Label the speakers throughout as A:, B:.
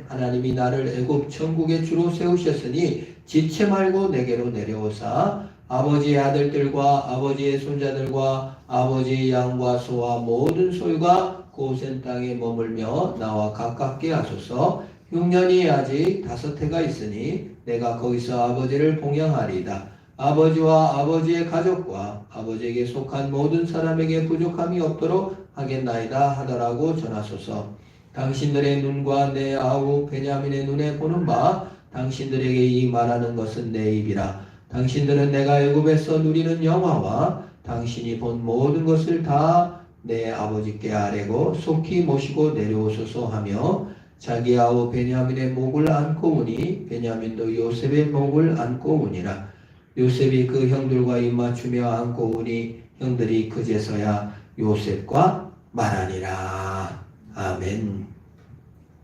A: 하나님이 나를 애굽 천국의 주로 세우셨으니 지체 말고 내게로 내려오사 아버지의 아들들과 아버지의 손자들과 아버지의 양과 소와 모든 소유가 고센 땅에 머물며 나와 가깝게 하소서. 흉년이 아직 5해가 있으니 내가 거기서 아버지를 봉양하리이다. 아버지와 아버지의 가족과 아버지에게 속한 모든 사람에게 부족함이 없도록 하겠나이다 하더라고 전하소서. 당신들의 눈과 내 아우 베냐민의 눈에 보는 바 당신들에게 이 말하는 것은 내 입이라. 당신들은 내가 애굽에서 누리는 영화와 당신이 본 모든 것을 다 내 아버지께 아뢰고 속히 모시고 내려오소서 하며 자기 아우 베냐민의 목을 안고 오니 베냐민도 요셉의 목을 안고 오니라. 요셉이 그 형들과 입맞추며 안고 오니 형들이 그제서야 요셉과 말하니라. 아멘.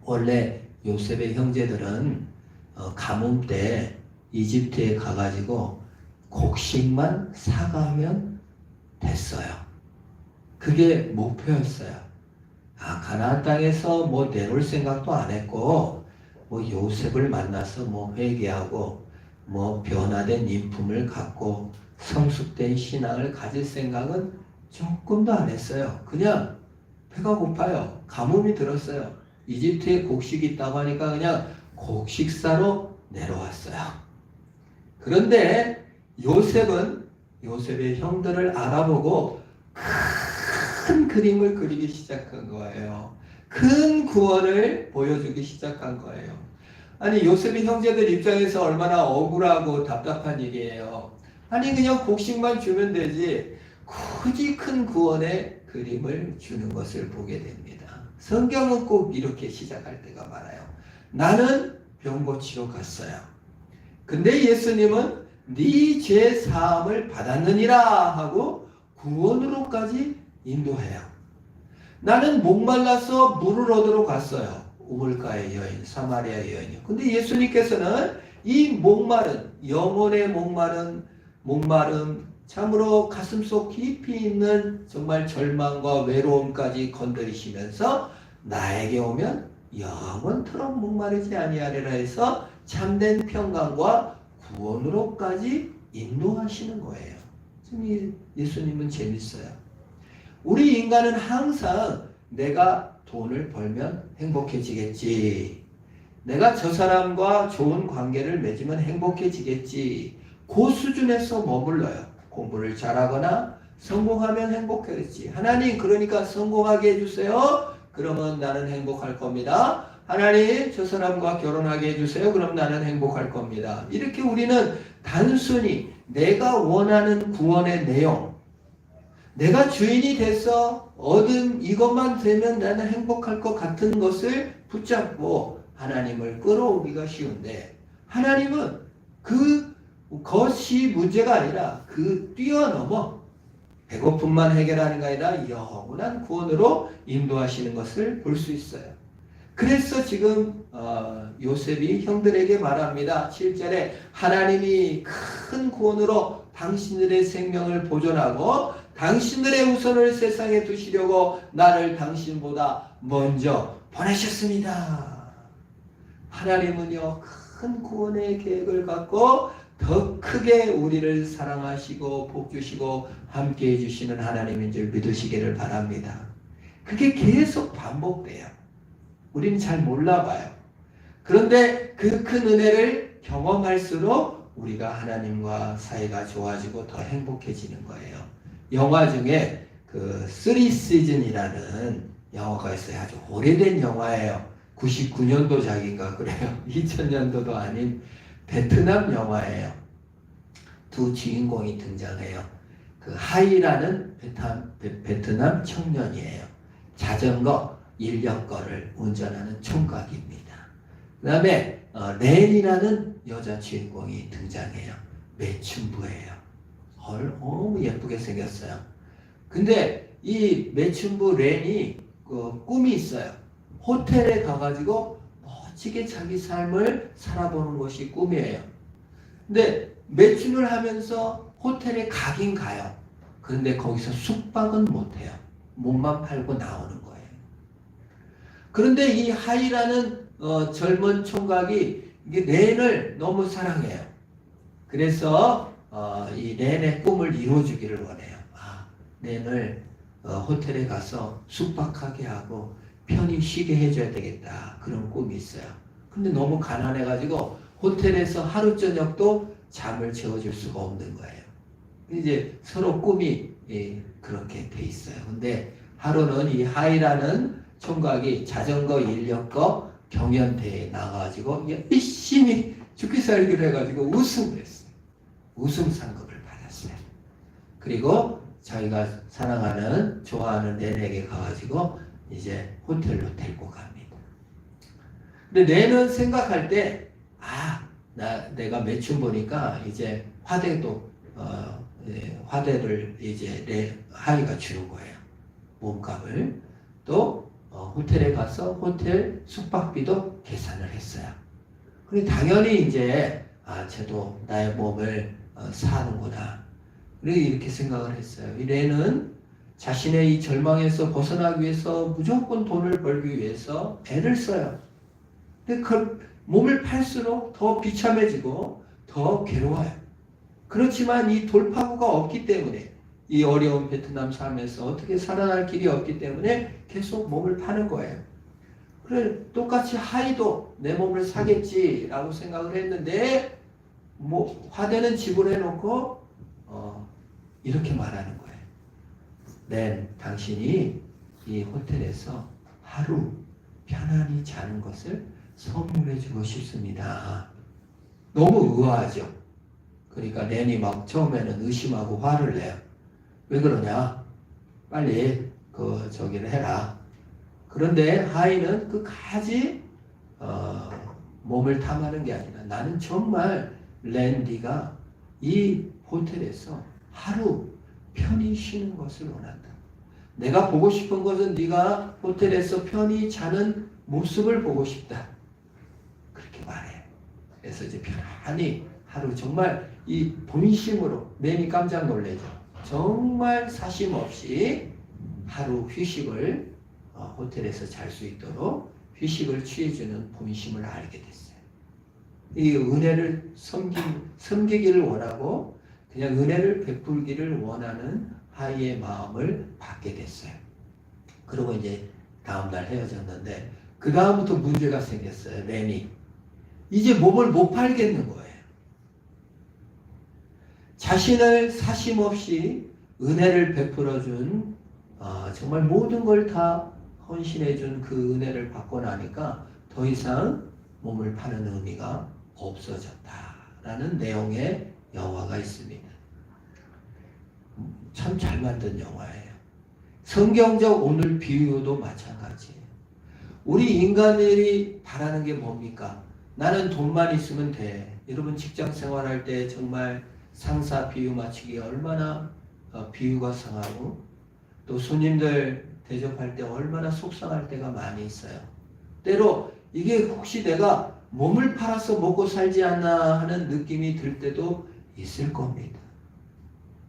A: 원래 요셉의 형제들은 가뭄 때 이집트에 가가지고 곡식만 사가면 됐어요. 그게 목표였어요. 가나안 땅에서 뭐 내놓을 생각도 안 했고, 뭐 요셉을 만나서 뭐 회개하고, 뭐 변화된 인품을 갖고 성숙된 신앙을 가질 생각은 조금도 안 했어요. 그냥 배가 고파요. 가뭄이 들었어요. 이집트에 곡식이 있다고 하니까 그냥 곡식 사러 내려왔어요. 그런데 요셉의 형들을 알아보고 큰 그림을 그리기 시작한 거예요. 큰 구원을 보여주기 시작한 거예요. 아니 요셉의 형제들 입장에서 얼마나 억울하고 답답한 일이에요. 아니 그냥 곡식만 주면 되지 굳이 큰 구원의 그림을 주는 것을 보게 됩니다. 성경은 꼭 이렇게 시작할 때가 많아요. 나는 병 고치러 갔어요. 근데 예수님은 네 죄 사함을 받았느니라 하고 구원으로까지 인도해요. 나는 목말라서 물을 얻으러 갔어요. 우물가의 여인, 사마리아 여인이요. 근데 예수님께서는 이 목마른, 영혼의 목마름, 참으로 가슴속 깊이 있는 정말 절망과 외로움까지 건드리시면서 나에게 오면 영원토록 목마르지 아니하리라 해서 참된 평강과 구원으로까지 인도하시는 거예요. 예수님은 재밌어요. 우리 인간은 항상 내가 돈을 벌면 행복해지겠지. 내가 저 사람과 좋은 관계를 맺으면 행복해지겠지. 그 수준에서 머물러요. 공부를 잘하거나 성공하면 행복하겠지. 하나님 그러니까 성공하게 해주세요. 그러면 나는 행복할 겁니다. 하나님 저 사람과 결혼하게 해주세요. 그럼 나는 행복할 겁니다. 이렇게 우리는 단순히 내가 원하는 구원의 내용, 내가 주인이 돼서 얻은 이것만 되면 나는 행복할 것 같은 것을 붙잡고 하나님을 끌어오기가 쉬운데 하나님은 그것이 문제가 아니라 그 뛰어넘어 배고픔만 해결하는 게 아니라 영원한 구원으로 인도하시는 것을 볼 수 있어요. 그래서 지금 요셉이 형들에게 말합니다. 7절에 하나님이 큰 구원으로 당신들의 생명을 보존하고 당신들의 우선을 세상에 두시려고 나를 당신보다 먼저 보내셨습니다. 하나님은요 큰 구원의 계획을 갖고 더 크게 우리를 사랑하시고 복주시고 함께 해주시는 하나님인 줄 믿으시기를 바랍니다. 그게 계속 반복돼요. 우리는 잘 몰라봐요. 그런데 그 큰 은혜를 경험할수록 우리가 하나님과 사이가 좋아지고 더 행복해지는 거예요. 영화 중에 그 3시즌이라는 영화가 있어요. 아주 오래된 영화예요. 99년도작인가 그래요. 2000년도도 아닌 베트남 영화예요. 두 주인공이 등장해요. 그 하이라는 베트남 청년이에요. 자전거, 인력거를 운전하는 총각입니다. 그 다음에 렌이라는 여자 주인공이 등장해요. 매춘부예요. 너무 예쁘게 생겼어요. 근데 이 매춘부 렌이 꿈이 있어요. 호텔에 가가지고 멋지게 자기 삶을 살아보는 것이 꿈이에요. 근데 매춘을 하면서 호텔에 가긴 가요. 그런데 거기서 숙박은 못해요. 몸만 팔고 나오는 거예요. 그런데 이 하이라는 젊은 총각이 이게 렌을 너무 사랑해요. 그래서 이 렌의 꿈을 이루어주기를 원해요. 렌을 호텔에 가서 숙박하게 하고 편히 쉬게 해줘야 되겠다. 그런 꿈이 있어요. 근데 너무 가난해가지고 호텔에서 하루 저녁도 잠을 재워줄 수가 없는 거예요. 이제 서로 꿈이 그렇게 돼 있어요. 근데 하루는 이 하이라는 총각이 자전거 인력거 경연대회에 나가가지고 열심히 죽기 살기를 해가지고 우승을 했어요. 우승 상금을 받았어요. 그리고 자기가 사랑하는 좋아하는 렌에게 가가지고 이제 호텔로 데리고 갑니다. 근데 렌은 생각할 때 내가 매춘 보니까 이제 화대도 화대를 이제 하이가 주는 거예요. 몸값을. 또 호텔에 가서 호텔 숙박비도 계산을 했어요. 그리고 당연히 이제 쟤도 나의 몸을 사는구나. 그리고 이렇게 생각을 했어요. 이 렌은 자신의 이 절망에서 벗어나기 위해서 무조건 돈을 벌기 위해서 애를 써요. 근데 그 몸을 팔수록 더 비참해지고 더 괴로워요. 그렇지만 이 돌파구가 없기 때문에 이 어려운 베트남 삶에서 어떻게 살아날 길이 없기 때문에 계속 몸을 파는 거예요. 그래 똑같이 하이도 내 몸을 사겠지라고 생각을 했는데 화대는 지불해놓고 이렇게 말하는 거예요. 네, 당신이 이 호텔에서 하루 편안히 자는 것을 선물해주고 싶습니다. 너무 의아하죠. 그러니까 렌이 막 처음에는 의심하고 화를 내요. 왜 그러냐? 빨리 저기를 해라. 그런데 하이는 끝까지 몸을 탐하는 게 아니라 나는 정말 렌디가 이 호텔에서 하루 편히 쉬는 것을 원한다. 내가 보고 싶은 것은 네가 호텔에서 편히 자는 모습을 보고 싶다. 그렇게 말해요. 그래서 이제 편안히 하루 정말 이 본심으로 렌이 깜짝 놀래죠. 정말 사심 없이 하루 휴식을 호텔에서 잘 수 있도록 휴식을 취해주는 본심을 알게 됐어요. 이 은혜를 섬기기를 원하고 그냥 은혜를 베풀기를 원하는 하이의 마음을 받게 됐어요. 그리고 이제 다음날 헤어졌는데 그 다음부터 문제가 생겼어요. 렌이 이제 몸을 못 팔겠는 거예요. 자신을 사심 없이 은혜를 베풀어준 정말 모든 걸 다 헌신해준 그 은혜를 받고 나니까 더 이상 몸을 파는 의미가 없어졌다라는 내용의 영화가 있습니다. 참 잘 만든 영화예요. 성경적 오늘 비유도 마찬가지예요. 우리 인간들이 바라는 게 뭡니까? 나는 돈만 있으면 돼. 여러분 직장 생활할 때 정말 상사 비유 맞추기 얼마나 비유가 상하고 또 손님들 대접할 때 얼마나 속상할 때가 많이 있어요. 때로 이게 혹시 내가 몸을 팔아서 먹고 살지 않나 하는 느낌이 들 때도 있을 겁니다.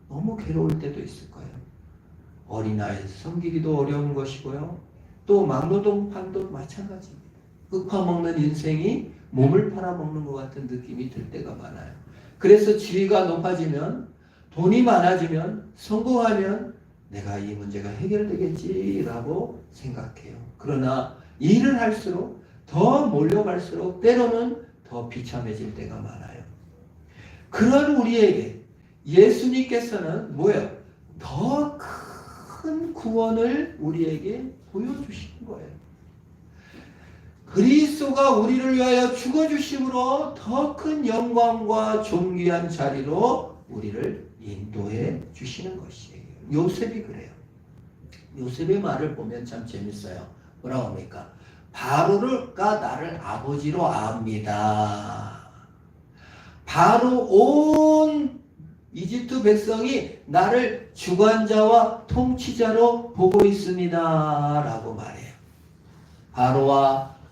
A: 너무 괴로울 때도 있을 거예요. 어린아이 섬기기도 어려운 것이고요. 또 막노동판도 마찬가지입니다. 흑화먹는 인생이 몸을 팔아먹는 것 같은 느낌이 들 때가 많아요. 그래서 지위가 높아지면 돈이 많아지면 성공하면 내가 이 문제가 해결되겠지라고 생각해요. 그러나 일을 할수록 더 몰려갈수록 때로는 더 비참해질 때가 많아요. 그런 우리에게 예수님께서는 뭐예요? 더 큰 구원을 우리에게 보여주시는 거예요. 그리스도가 우리를 위하여 죽어주심으로 더 큰 영광과 존귀한 자리로 우리를 인도해 주시는 것이에요. 요셉이 그래요. 요셉의 말을 보면 참 재밌어요. 뭐라고 합니까? 바로가 나를 아버지로 압니다. 바로 온 이집트 백성이 나를 주관자와 통치자로 보고 있습니다. 라고 말해요.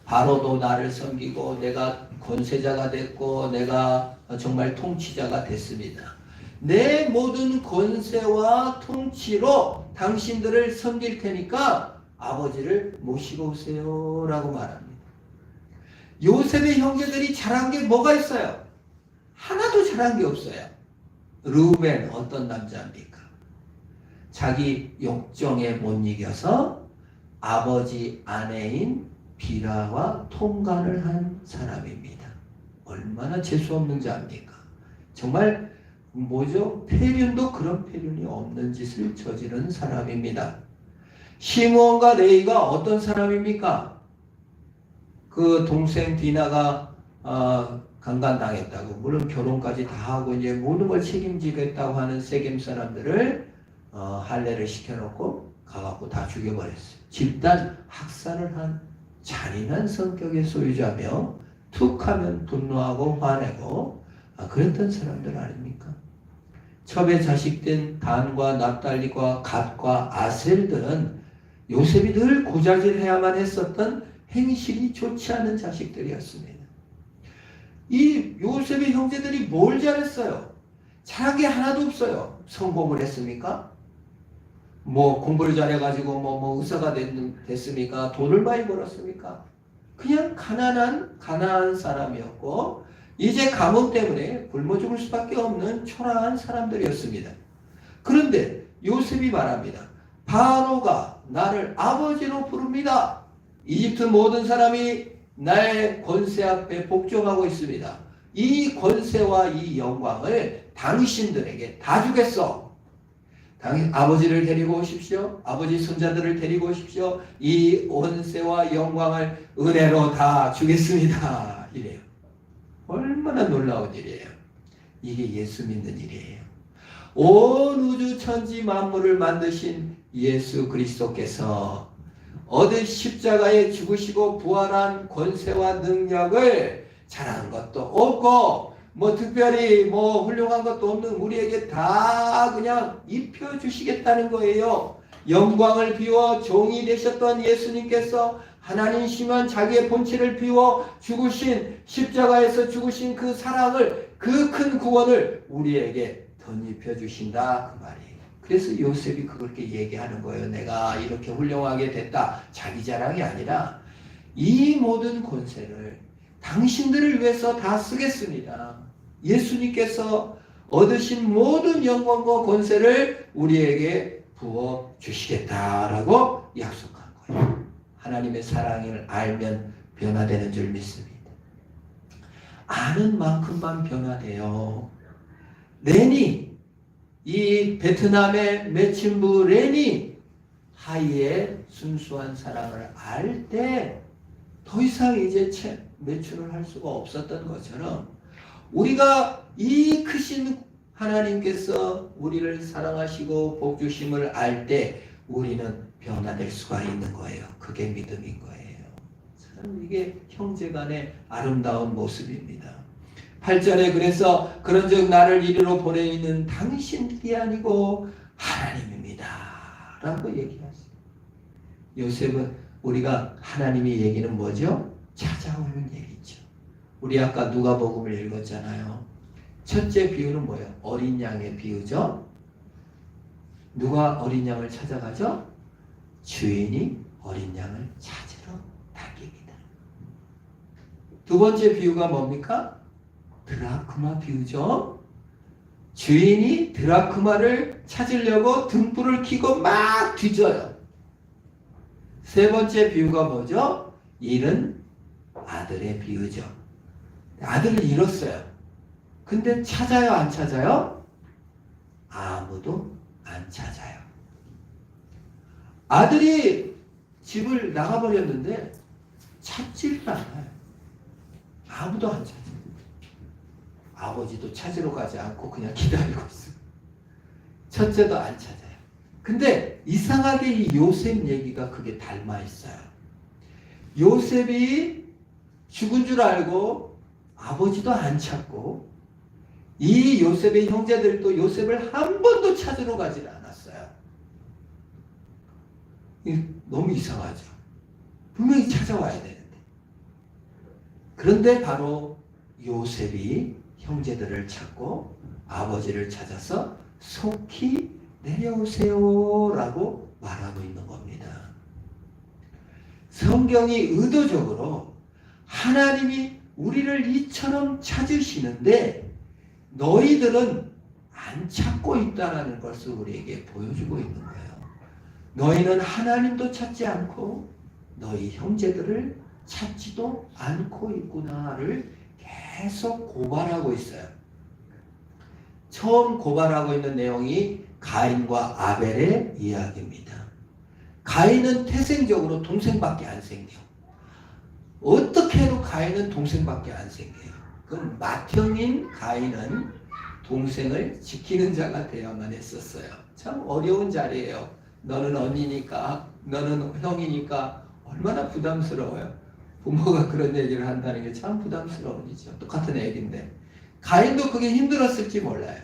A: 바로도 나를 섬기고 내가 권세자가 됐고 내가 정말 통치자가 됐습니다. 내 모든 권세와 통치로 당신들을 섬길 테니까 아버지를 모시고 오세요 라고 말합니다. 요셉의 형제들이 잘한 게 뭐가 있어요? 하나도 잘한 게 없어요. 르우벤 어떤 남자입니까? 자기 욕정에 못 이겨서 아버지 아내인 비라와 통간을 한 사람입니다. 얼마나 재수없는 자입니까? 정말 뭐죠? 폐륜도 그런 폐륜이 없는 짓을 저지른 사람입니다. 시므온과 레위가 어떤 사람입니까? 그 동생 디나가 강간당했다고, 물론 결혼까지 다 하고 이제 모든 걸 책임지겠다고 하는 세겜 사람들을 할례를 시켜놓고 가갖고 다 죽여버렸어요. 집단 학살을 한 잔인한 성격의 소유자며 툭하면 분노하고 화내고 그랬던 사람들 아닙니까? 첩의 자식된 단과 납달리과 갓과 아셀들은 요셉이 늘 고자질해야만 했었던 행실이 좋지 않은 자식들이었습니다. 이 요셉의 형제들이 뭘 잘했어요? 잘한 게 하나도 없어요. 성공을 했습니까? 뭐 공부를 잘해가지고 뭐 의사가 됐습니까? 돈을 많이 벌었습니까? 그냥 가난한 사람이었고 이제 가뭄 때문에 굶어 죽을 수밖에 없는 초라한 사람들이었습니다. 그런데 요셉이 말합니다. 바로가 나를 아버지로 부릅니다. 이집트 모든 사람이 나의 권세 앞에 복종하고 있습니다. 이 권세와 이 영광을 당신들에게 다 주겠어. 아버지를 데리고 오십시오. 아버지 손자들을 데리고 오십시오. 이 권세와 영광을 은혜로 다 주겠습니다. 이래요. 얼마나 놀라운 일이에요. 이게 예수 믿는 일이에요. 온 우주 천지 만물을 만드신 예수 그리스도께서 어디 십자가에 죽으시고 부활한 권세와 능력을 잘한 것도 없고 뭐 특별히 뭐 훌륭한 것도 없는 우리에게 다 그냥 입혀주시겠다는 거예요. 영광을 비워 종이 되셨던 예수님께서 하나님이시면 자기의 본체를 비워 죽으신 십자가에서 죽으신 그 사랑을, 그 큰 구원을 우리에게 덧입혀 주신다 그 말이에요. 그래서 요셉이 그렇게 얘기하는 거예요. 내가 이렇게 훌륭하게 됐다. 자기 자랑이 아니라 이 모든 권세를 당신들을 위해서 다 쓰겠습니다. 예수님께서 얻으신 모든 영광과 권세를 우리에게 부어 주시겠다라고 약속한 거예요. 하나님의 사랑을 알면 변화되는 줄 믿습니다. 아는 만큼만 변화돼요. 레니, 이 베트남의 매춘부 레니 하이의 순수한 사랑을 알 때 더 이상 이제 매춘을 할 수가 없었던 것처럼 우리가 이 크신 하나님께서 우리를 사랑하시고 복 주심을 알 때 우리는 변화될 수가 있는 거예요. 그게 믿음인 거예요. 참 이게 형제간의 아름다운 모습입니다. 8절에 그래서 그런즉 나를 이리로 보내는 당신들이 아니고 하나님입니다 라고 얘기하세요. 요셉은 우리가 하나님의 얘기는 뭐죠? 찾아오는 얘기죠. 우리 아까 누가복음을 읽었잖아요. 첫째 비유는 뭐예요? 어린 양의 비유죠. 누가 어린 양을 찾아가죠? 주인이 어린 양을 찾으러 다닙니다. 두 번째 비유가 뭡니까? 드라크마 비유죠. 주인이 드라크마를 찾으려고 등불을 켜고 막 뒤져요. 세 번째 비유가 뭐죠? 잃은 아들의 비유죠. 아들을 잃었어요. 근데 찾아요, 안 찾아요? 아무도 안 찾아요. 아들이 집을 나가버렸는데 찾지를 않아요. 아무도 안 찾아요. 아버지도 찾으러 가지 않고 그냥 기다리고 있어요. 첫째도 안 찾아요. 근데 이상하게 이 요셉 얘기가 그게 닮아 있어요. 요셉이 죽은 줄 알고 아버지도 안 찾고 이 요셉의 형제들도 요셉을 한 번도 찾으러 가지 않았어요. 너무 이상하죠. 분명히 찾아와야 되는데. 그런데 바로 요셉이 형제들을 찾고 아버지를 찾아서 속히 내려오세요 라고 말하고 있는 겁니다. 성경이 의도적으로 하나님이 우리를 이처럼 찾으시는데 너희들은 안 찾고 있다는 것을 우리에게 보여주고 있는 거예요. 너희는 하나님도 찾지 않고 너희 형제들을 찾지도 않고 있구나를 계속 고발하고 있어요. 처음 고발하고 있는 내용이 가인과 아벨의 이야기입니다. 가인은 태생적으로 동생밖에 안 생겨. 어떻게 해도 가인은 동생밖에 안 생겨요. 그럼 맏형인 가인은 동생을 지키는 자가 되어야만 했었어요. 참 어려운 자리예요. 너는 언니니까, 너는 형이니까 얼마나 부담스러워요. 부모가 그런 얘기를 한다는 게 참 부담스러운 일이죠. 똑같은 얘기인데 가인도 그게 힘들었을지 몰라요.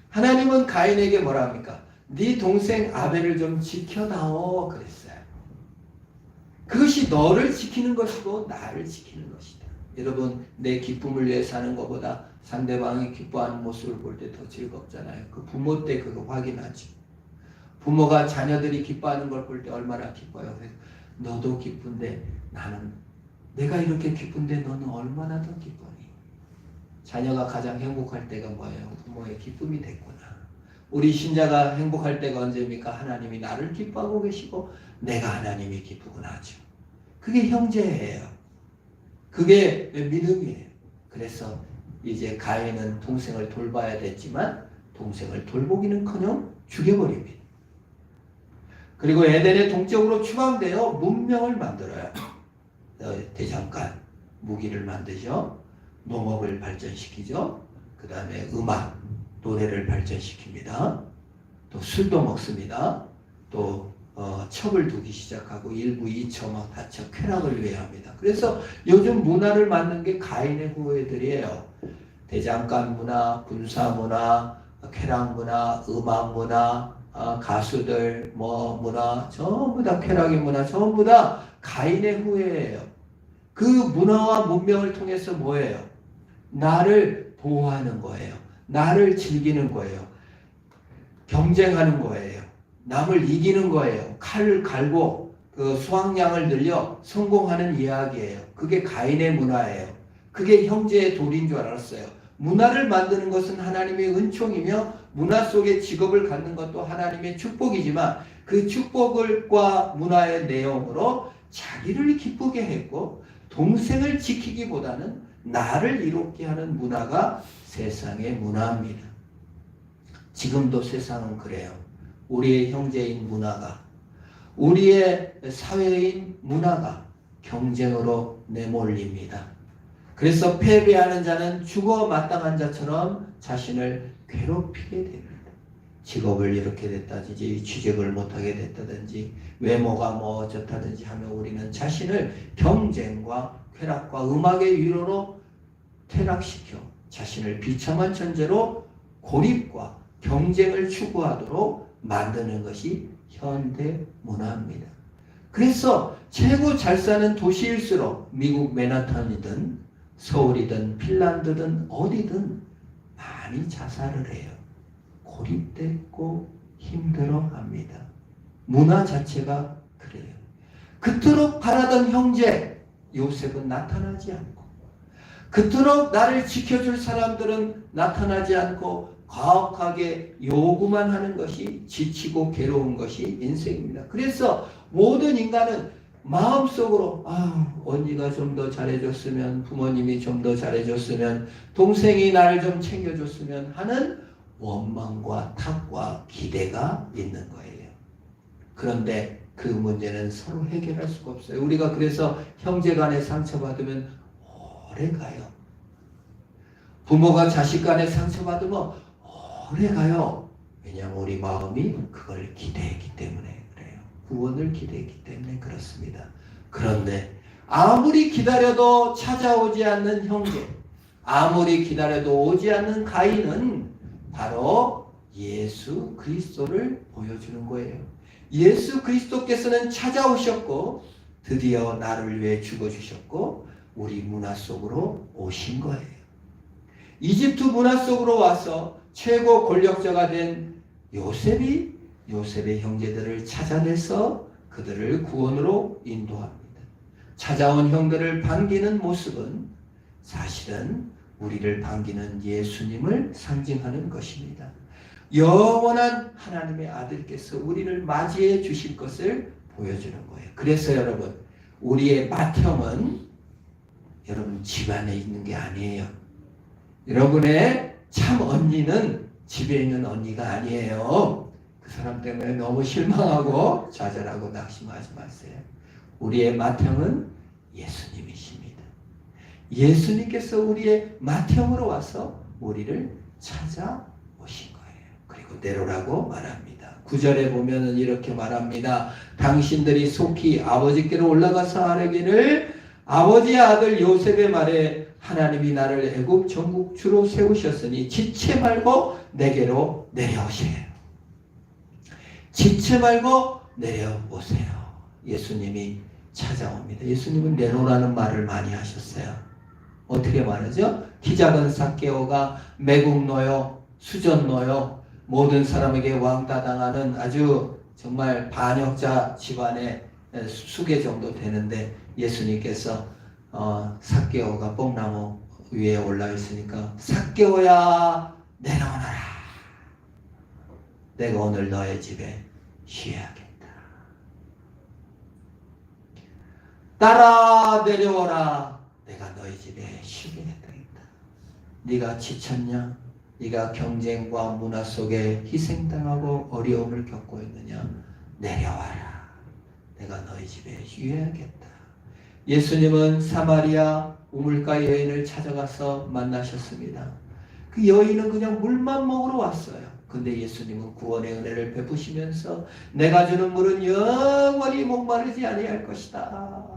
A: 하나님은 가인에게 뭐라 합니까? 네 동생 아벨을 좀 지켜다오 그랬어요. 그것이 너를 지키는 것이고 나를 지키는 것이다. 여러분, 내 기쁨을 위해 사는 것보다 상대방이 기뻐하는 모습을 볼 때 더 즐겁잖아요. 그 부모 때 그거 확인하죠. 부모가 자녀들이 기뻐하는 걸 볼 때 얼마나 기뻐요. 그래서 너도 기쁜데 나는, 내가 이렇게 기쁜데 너는 얼마나 더 기뻐니? 자녀가 가장 행복할 때가 뭐예요? 부모의 기쁨이 됐구나. 우리 신자가 행복할 때가 언제입니까? 하나님이 나를 기뻐하고 계시고 내가 하나님이 기쁘구나 하죠. 그게 형제예요. 그게 믿음이에요. 그래서 이제 가인은 동생을 돌봐야 됐지만 동생을 돌보기는커녕 죽여버립니다. 그리고 에덴의 동쪽으로 추방되어 문명을 만들어요. 대장간 무기를 만드죠. 농업을 발전시키죠. 그 다음에 음악, 노래를 발전시킵니다. 또 술도 먹습니다. 또 첩을 두기 시작하고 일부 이처 막 다쳐 쾌락을 위해 합니다. 그래서 요즘 문화를 만든 게 가인의 후예들이에요. 대장간 문화, 군사 문화, 쾌락 문화, 음악 문화, 가수들 문화, 전부 다 쾌락의 문화, 전부 다 가인의 후예예요. 그 문화와 문명을 통해서 뭐예요? 나를 보호하는 거예요. 나를 즐기는 거예요. 경쟁하는 거예요. 남을 이기는 거예요. 칼을 갈고 그 수확량을 늘려 성공하는 이야기예요. 그게 가인의 문화예요. 그게 형제의 도리인 줄 알았어요. 문화를 만드는 것은 하나님의 은총이며 문화 속에 직업을 갖는 것도 하나님의 축복이지만 그 축복과 문화의 내용으로 자기를 기쁘게 했고 동생을 지키기보다는 나를 이롭게 하는 문화가 세상의 문화입니다. 지금도 세상은 그래요. 우리의 형제인 문화가, 우리의 사회인 문화가 경쟁으로 내몰립니다. 그래서 패배하는 자는 죽어 마땅한 자처럼 자신을 괴롭히게 됩니다. 직업을 이렇게 됐다든지 취직을 못하게 됐다든지 외모가 뭐 어쩌다든지 하면 우리는 자신을 경쟁과 쾌락과 음악의 위로로 퇴락시켜 자신을 비참한 존재로 고립과 경쟁을 추구하도록 만드는 것이 현대 문화입니다. 그래서 최고 잘 사는 도시일수록 미국 맨하탄이든 서울이든 핀란드든 어디든 많이 자살을 해요. 고립됐고 힘들어합니다. 문화 자체가 그래요. 그토록 바라던 형제 요셉은 나타나지 않고, 그토록 나를 지켜줄 사람들은 나타나지 않고 가혹하게 요구만 하는 것이 지치고 괴로운 것이 인생입니다. 그래서 모든 인간은 마음속으로 언니가 좀 더 잘해줬으면, 부모님이 좀 더 잘해줬으면, 동생이 나를 좀 챙겨줬으면 하는 원망과 탓과 기대가 있는 거예요. 그런데 그 문제는 서로 해결할 수가 없어요. 우리가 그래서 형제 간에 상처받으면 오래 가요. 부모가 자식 간에 상처받으면 오래 가요. 왜냐하면 우리 마음이 그걸 기대했기 때문에 그래요. 구원을 기대했기 때문에 그렇습니다. 그런데 아무리 기다려도 찾아오지 않는 형제, 아무리 기다려도 오지 않는 가인은 바로 예수 그리스도를 보여주는 거예요. 예수 그리스도께서는 찾아오셨고 드디어 나를 위해 죽어주셨고 우리 문화 속으로 오신 거예요. 이집트 문화 속으로 와서 최고 권력자가 된 요셉이 요셉의 형제들을 찾아내서 그들을 구원으로 인도합니다. 찾아온 형들을 반기는 모습은 사실은 우리를 반기는 예수님을 상징하는 것입니다. 영원한 하나님의 아들께서 우리를 맞이해 주실 것을 보여주는 거예요. 그래서 여러분, 우리의 맏형은 여러분 집안에 있는 게 아니에요. 여러분의 참 언니는 집에 있는 언니가 아니에요. 그 사람 때문에 너무 실망하고 좌절하고 낙심하지 마세요. 우리의 맏형은 예수님이십니다. 예수님께서 우리의 맏형으로 와서 우리를 찾아오신 거예요. 그리고 내로라고 말합니다. 9절에 보면은 이렇게 말합니다. 당신들이 속히 아버지께로 올라가서 아뢰기를 아버지의 아들 요셉의 말에 하나님이 나를 애굽 전국 주로 세우셨으니 지체 말고 내게로 내려오세요. 지체 말고 내려오세요. 예수님이 찾아옵니다. 예수님은 내놓으라는 말을 많이 하셨어요. 어떻게 말하죠? 키 작은 삭개오가 매국노요, 수전노요, 모든 사람에게 왕따당하는 아주 정말 반역자 집안의 수계 정도 되는데 예수님께서 삭개오가 뽕나무 위에 올라 있으니까 삭개오야 내려오너라. 내가 오늘 너의 집에 쉬어야겠다. 따라 내려오라. 내가 너희 집에 쉬겠다. 네가 지쳤냐? 네가 경쟁과 문화 속에 희생당하고 어려움을 겪고 있느냐? 내려와라. 내가 너희 집에 쉬어야겠다. 예수님은 사마리아 우물가 여인을 찾아가서 만나셨습니다. 그 여인은 그냥 물만 먹으러 왔어요. 근데 예수님은 구원의 은혜를 베푸시면서 내가 주는 물은 영원히 목마르지 아니할 것이다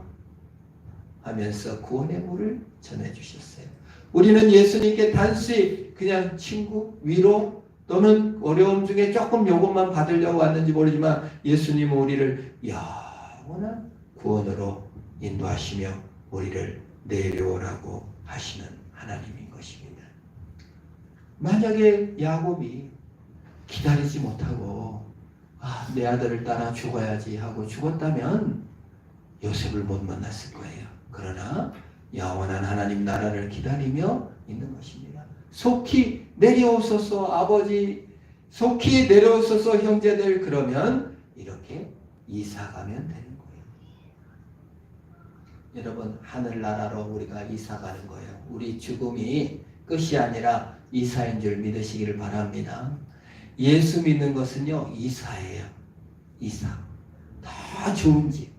A: 하면서 구원의 물을 전해주셨어요. 우리는 예수님께 단순히 그냥 친구, 위로 또는 어려움 중에 조금 요것만 받으려고 왔는지 모르지만 예수님은 우리를 영원한 구원으로 인도하시며 우리를 내려오라고 하시는 하나님인 것입니다. 만약에 야곱이 기다리지 못하고 내 아들을 따라 죽어야지 하고 죽었다면 요셉을 못 만났을 거예요. 그러나 영원한 하나님 나라를 기다리며 있는 것입니다. 속히 내려오소서 아버지, 속히 내려오소서 형제들. 그러면 이렇게 이사가면 되는 거예요. 여러분, 하늘나라로 우리가 이사가는 거예요. 우리 죽음이 끝이 아니라 이사인 줄 믿으시기를 바랍니다. 예수 믿는 것은요, 이사예요. 이사. 더 좋은 집,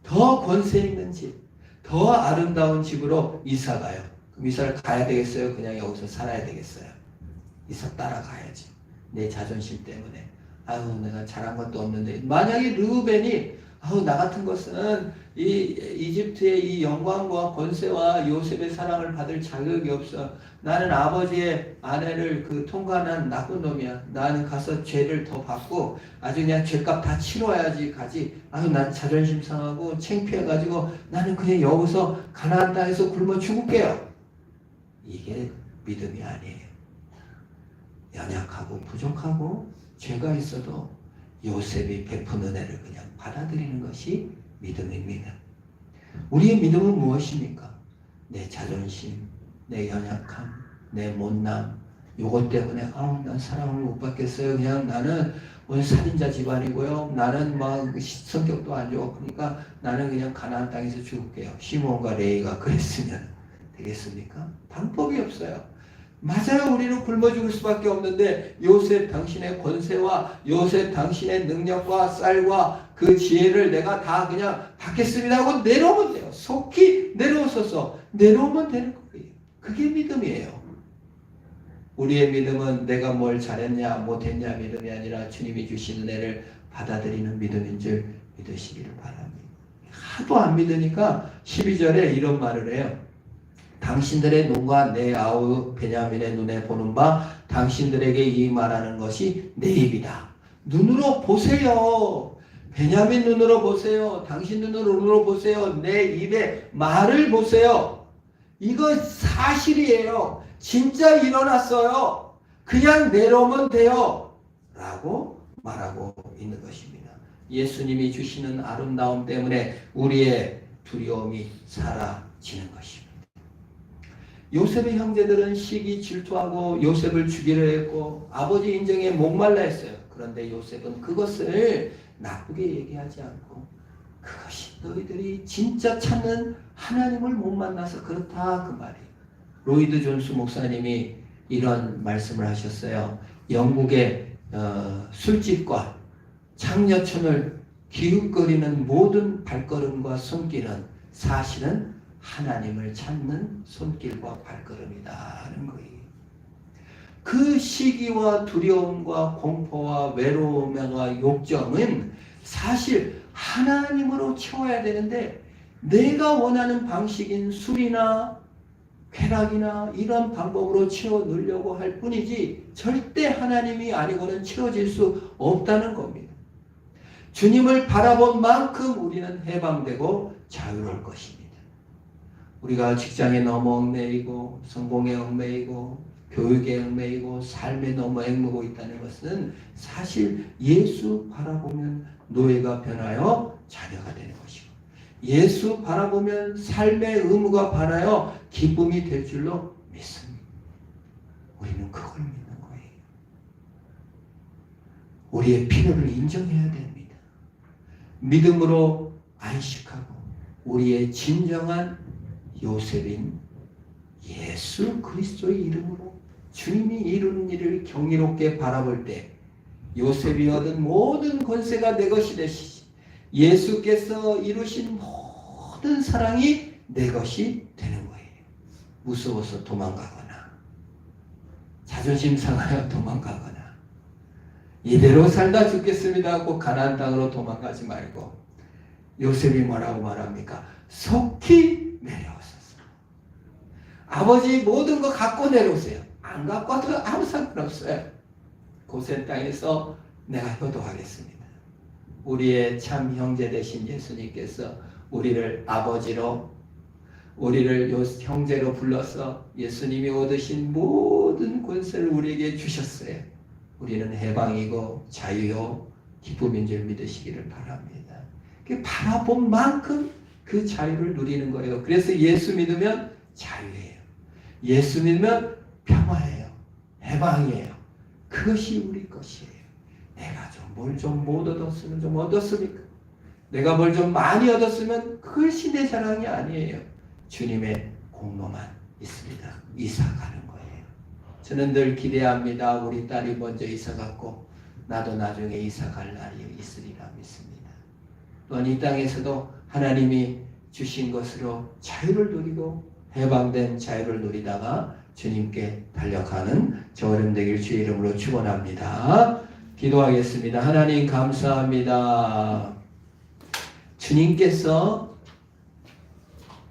A: 더 권세 있는 집, 더 아름다운 집으로 이사가요. 그럼 이사를 가야 되겠어요? 그냥 여기서 살아야 되겠어요? 이사 따라가야지. 내 자존심 때문에. 내가 잘한 것도 없는데. 만약에 르우벤이 나 같은 것은 이 이집트의 이 영광과 권세와 요셉의 사랑을 받을 자격이 없어. 나는 아버지의 아내를 통관한 나쁜 놈이야. 나는 가서 죄를 더 받고 아주 그냥 죄값 다 치러야지 가지. 난 자존심 상하고 창피해가지고 나는 그냥 여기서 가나안 땅에서 굶어 죽을게요. 이게 믿음이 아니에요. 연약하고 부족하고 죄가 있어도 요셉이 베푼 은혜를 그냥 받아들이는 것이 믿음입니다. 우리의 믿음은 무엇입니까? 내 자존심, 내 연약함, 내 못남, 요것 때문에 난 사랑을 못 받겠어요. 그냥 나는 살인자 집안이고요. 나는 성격도 안 좋고 그러니까 나는 그냥 가나안 땅에서 죽을게요. 시몬과 레이가 그랬으면 되겠습니까? 방법이 없어요. 맞아요. 우리는 굶어 죽을 수밖에 없는데 요셉 당신의 권세와 요셉 당신의 능력과 쌀과 그 지혜를 내가 다 그냥 받겠습니다 하고 내려오면 돼요. 속히 내려오소서. 내려오면 되는 거예요. 그게 믿음이에요. 우리의 믿음은 내가 뭘 잘했냐 못했냐 믿음이 아니라 주님이 주신 은혜를 받아들이는 믿음인 줄 믿으시기를 바랍니다. 하도 안 믿으니까 12절에 이런 말을 해요. 당신들의 눈과 내 아우 베냐민의 눈에 보는 바 당신들에게 이 말하는 것이 내 입이다. 눈으로 보세요. 베냐민 눈으로 보세요. 당신 눈으로 보세요. 내 입의 말을 보세요. 이거 사실이에요. 진짜 일어났어요. 그냥 내려오면 돼요. 라고 말하고 있는 것입니다. 예수님이 주시는 아름다움 때문에 우리의 두려움이 사라지는 것입니다. 요셉의 형제들은 시기 질투하고 요셉을 죽이려 했고 아버지 인정에 목말라 했어요. 그런데 요셉은 그것을 나쁘게 얘기하지 않고 그것이 너희들이 진짜 찾는 하나님을 못 만나서 그렇다 그 말이에요. 로이드 존스 목사님이 이런 말씀을 하셨어요. 영국의 술집과 장려촌을 기웃거리는 모든 발걸음과 손길은 사실은 하나님을 찾는 손길과 발걸음이다 하는 거예요. 그 시기와 두려움과 공포와 외로움과 욕정은 사실 하나님으로 채워야 되는데 내가 원하는 방식인 술이나 쾌락이나 이런 방법으로 채워 넣으려고 할 뿐이지 절대 하나님이 아니고는 채워질 수 없다는 겁니다. 주님을 바라본 만큼 우리는 해방되고 자유로울 것입니다. 우리가 직장에 너무 얽매이고 성공에 얽매이고 교육에 얽매이고 삶에 너무 얽매고 있다는 것은 사실 예수 바라보면 노예가 변하여 자녀가 되는 것이고 예수 바라보면 삶의 의무가 변하여 기쁨이 될 줄로 믿습니다. 우리는 그걸 믿는 거예요. 우리의 필요를 인정해야 됩니다. 믿음으로 안식하고 우리의 진정한 요셉인 예수 그리스도의 이름으로 주님이 이루는 일을 경이롭게 바라볼 때 요셉이 얻은 모든 권세가 내 것이 되시지 예수께서 이루신 모든 사랑이 내 것이 되는 거예요. 무서워서 도망가거나 자존심 상하여 도망가거나 이대로 살다 죽겠습니다 하고 가나안 땅으로 도망가지 말고 요셉이 뭐라고 말합니까? 속히 내려오소서. 아버지 모든 거 갖고 내려오세요. 안 갖고 와도 아무 상관없어요. 고센 땅에서 내가 효도하겠습니다. 우리의 참 형제 되신 예수님께서 우리를 아버지로 우리를 형제로 불러서 예수님이 얻으신 모든 권세를 우리에게 주셨어요. 우리는 해방이고 자유요 기쁨인 줄 믿으시기를 바랍니다. 바라본 만큼 그 자유를 누리는 거예요. 그래서 예수 믿으면 자유예요. 예수 믿으면 평화예요. 해방이에요. 그것이 우리 것이에요. 내가 뭘 좀 못 얻었으면 좀 얻었으니까. 내가 뭘 좀 많이 얻었으면 그것이 내 자랑이 아니에요. 주님의 공로만 있습니다. 이사 가는 거예요. 저는 늘 기대합니다. 우리 딸이 먼저 이사 갔고 나도 나중에 이사 갈 날이 있으리라 믿습니다. 또한 이 땅에서도 하나님이 주신 것으로 자유를 누리고 해방된 자유를 누리다가 주님께 달려가는 저 어른 되길 주의 이름으로 축원합니다. 기도하겠습니다. 하나님 감사합니다. 주님께서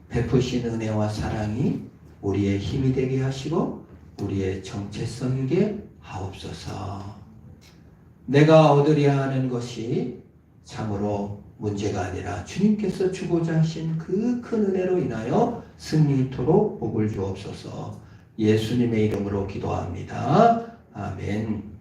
A: 베푸신 은혜와 사랑이 우리의 힘이 되게 하시고 우리의 정체성이게 하옵소서. 내가 얻으려 하는 것이 참으로 문제가 아니라 주님께서 주고자 하신 그 큰 은혜로 인하여 승리토록 복을 주옵소서. 예수님의 이름으로 기도합니다. 아멘.